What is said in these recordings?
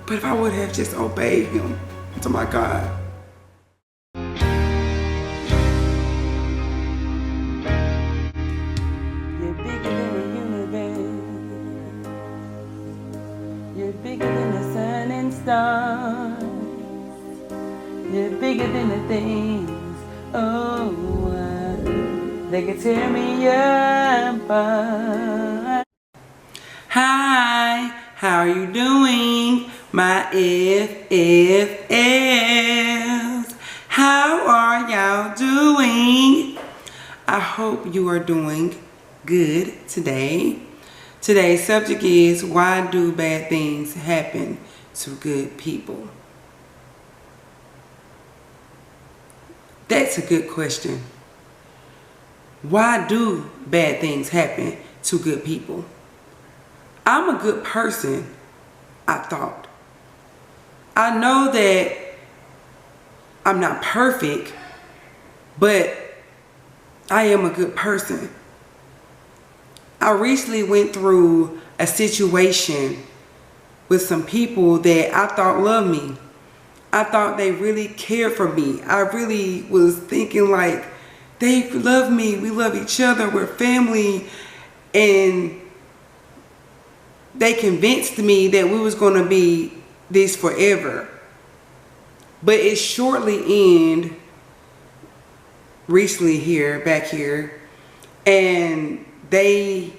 But if I would have just obeyed him, to my God. You're bigger than the universe. You're bigger than the sun and stars. You're bigger than the things, they could tear me apart. Hi, how are you doing? My FFs. How are y'all doing? I hope you are doing good today. Today's subject is, why do bad things happen to good people? That's a good question. Why do bad things happen to good people? I'm a good person, I thought. I know that I'm not perfect, but I am a good person. I recently went through a situation with some people that I thought loved me. I thought they really cared for me. I really was thinking like, they love me, we love each other, we're family. And they convinced me that we was gonna be this forever. But it shortly ended recently back here. And they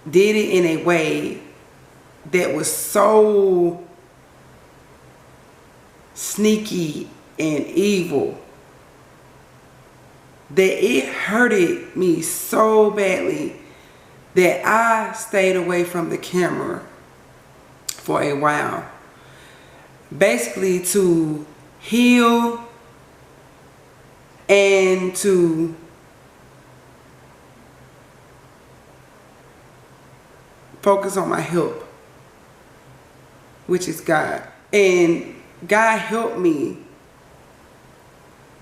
did it in a way that was so sneaky and evil that it hurted me so badly that I stayed away from the camera for a while. Basically to heal and to focus on my help, which is God. And God helped me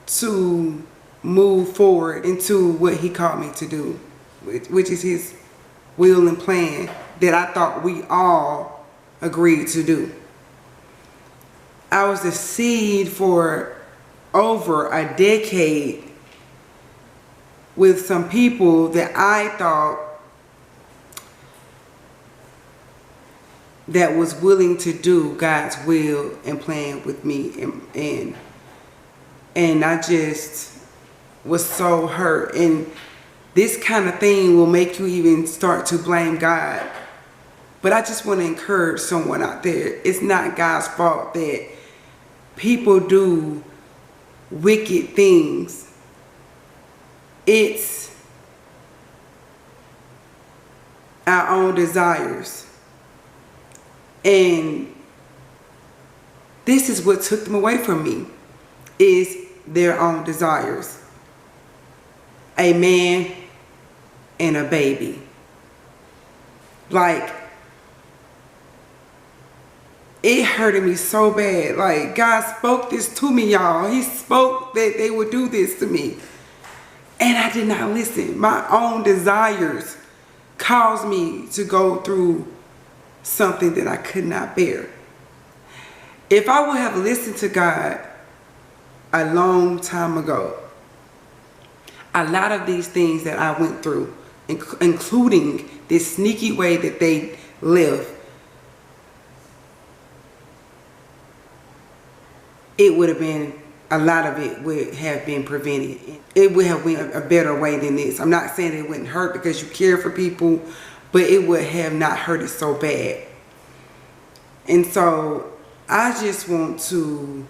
to move forward into what he called me to do, which is his will and plan that I thought we all agreed to do. I was the seed for over a decade with some people that I thought that was willing to do God's will and plan with me, and I just was so hurt. And this kind of thing will make you even start to blame God. But I just want to encourage someone out there. It's not God's fault that people do wicked things. It's our own desires. And this is what took them away from me, is their own desires. A man and a baby. Like, it hurted me so bad. Like, God spoke this to me, y'all. He spoke that they would do this to me. And I did not listen. My own desires caused me to go through something that I could not bear. If I would have listened to God a long time ago, a lot of these things that I went through, including this sneaky way that they live, it would have been, a lot of it would have been prevented. It would have been a better way than this. I'm not saying it wouldn't hurt because you care for people, but it would have not hurt it so bad. And so I just want to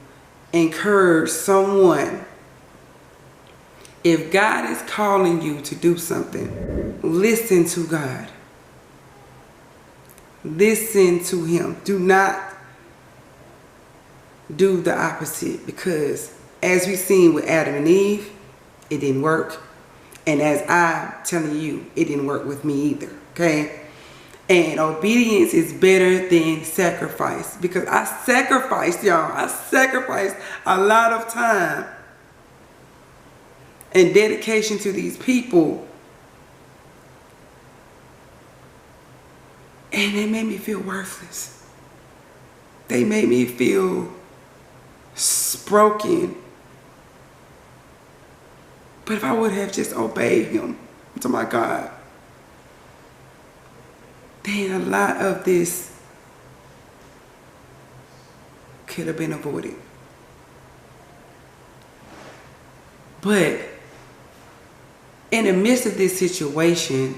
encourage someone, if God is calling you to do something, listen to God. Listen to him. Do not do the opposite, because as we've seen with Adam and Eve, it didn't work. And as I'm telling you, it didn't work with me either, okay? And obedience is better than sacrifice, because I sacrificed, y'all. I sacrificed a lot of time and dedication to these people. And it made me feel worthless. they made me feel broken. But if I would have just obeyed him, to my God, then a lot of this could have been avoided. But in the midst of this situation,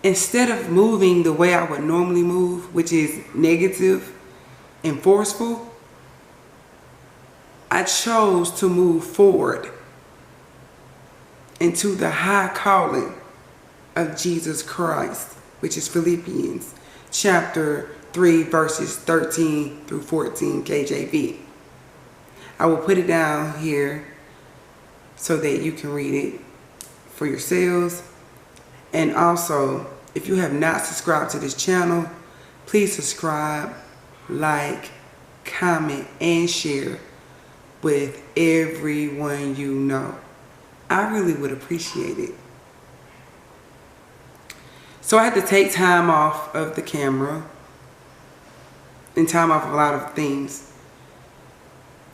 instead of moving the way I would normally move, which is negative and forceful, I chose to move forward into the high calling of Jesus Christ, which is Philippians chapter 3, verses 13 through 14, KJV. I will put it down here so that you can read it for yourselves. And also, if you have not subscribed to this channel, please subscribe, like, comment, and share with everyone you know. I really would appreciate it. So I had to take time off of the camera and time off of a lot of things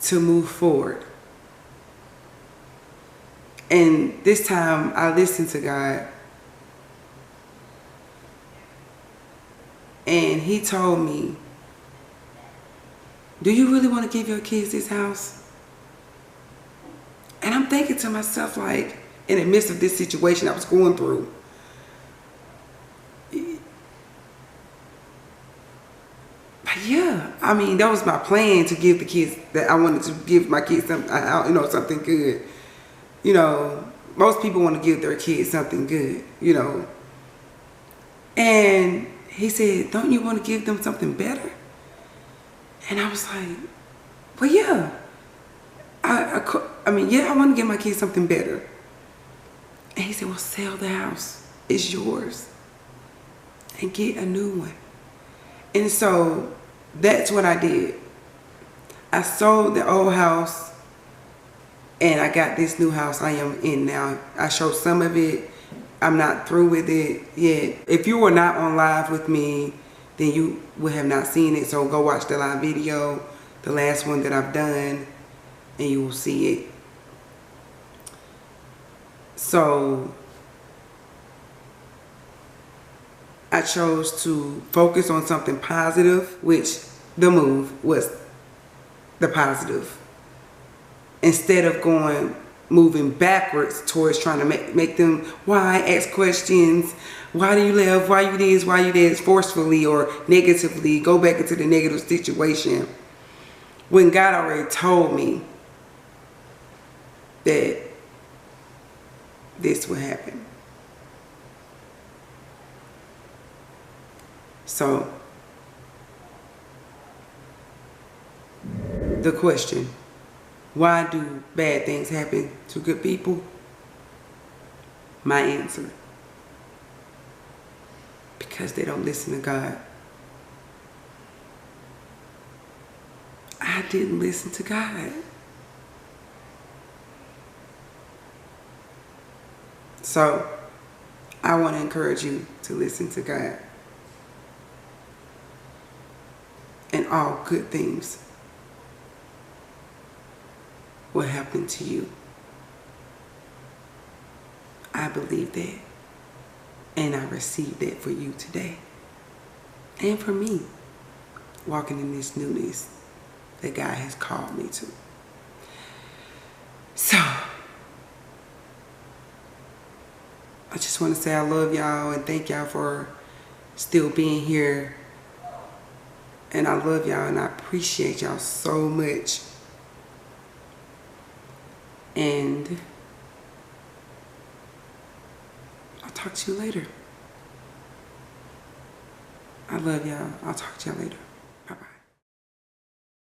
to move forward. And this time I listened to God, and he told me, do you really want to give your kids this house? And I'm thinking to myself, like, in the midst of this situation I was going through, yeah, I mean, that was my plan, to give the kids, that I wanted to give my kids something, something good. You know, most people want to give their kids something good, you know. And he said, don't you want to give them something better? And I was like, well, yeah. I mean, yeah, I want to give my kids something better. And he said, well, sell the house. It's yours. And get a new one. And so that's what I did. I sold the old house, and I got this new house I am in now. I showed some of it. I'm not through with it yet. If you were not on live with me, then you would have not seen it. So go watch the live video, the last one that I've done, and you will see it. So I chose to focus on something positive, which the move was the positive. Instead of moving backwards towards trying to make them, why, ask questions, why do you live, why you this, why you this, forcefully or negatively, go back into the negative situation, when God already told me that this would happen. So, the question, why do bad things happen to good people? My answer, because they don't listen to God. I didn't listen to God. So, I want to encourage you to listen to God. And all good things will happen to you. I believe that. And I receive that for you today. And for me, walking in this newness that God has called me to. So, I just want to say I love y'all and thank y'all for still being here. And I love y'all and I appreciate y'all so much. And I'll talk to you later. I love y'all. I'll talk to y'all later.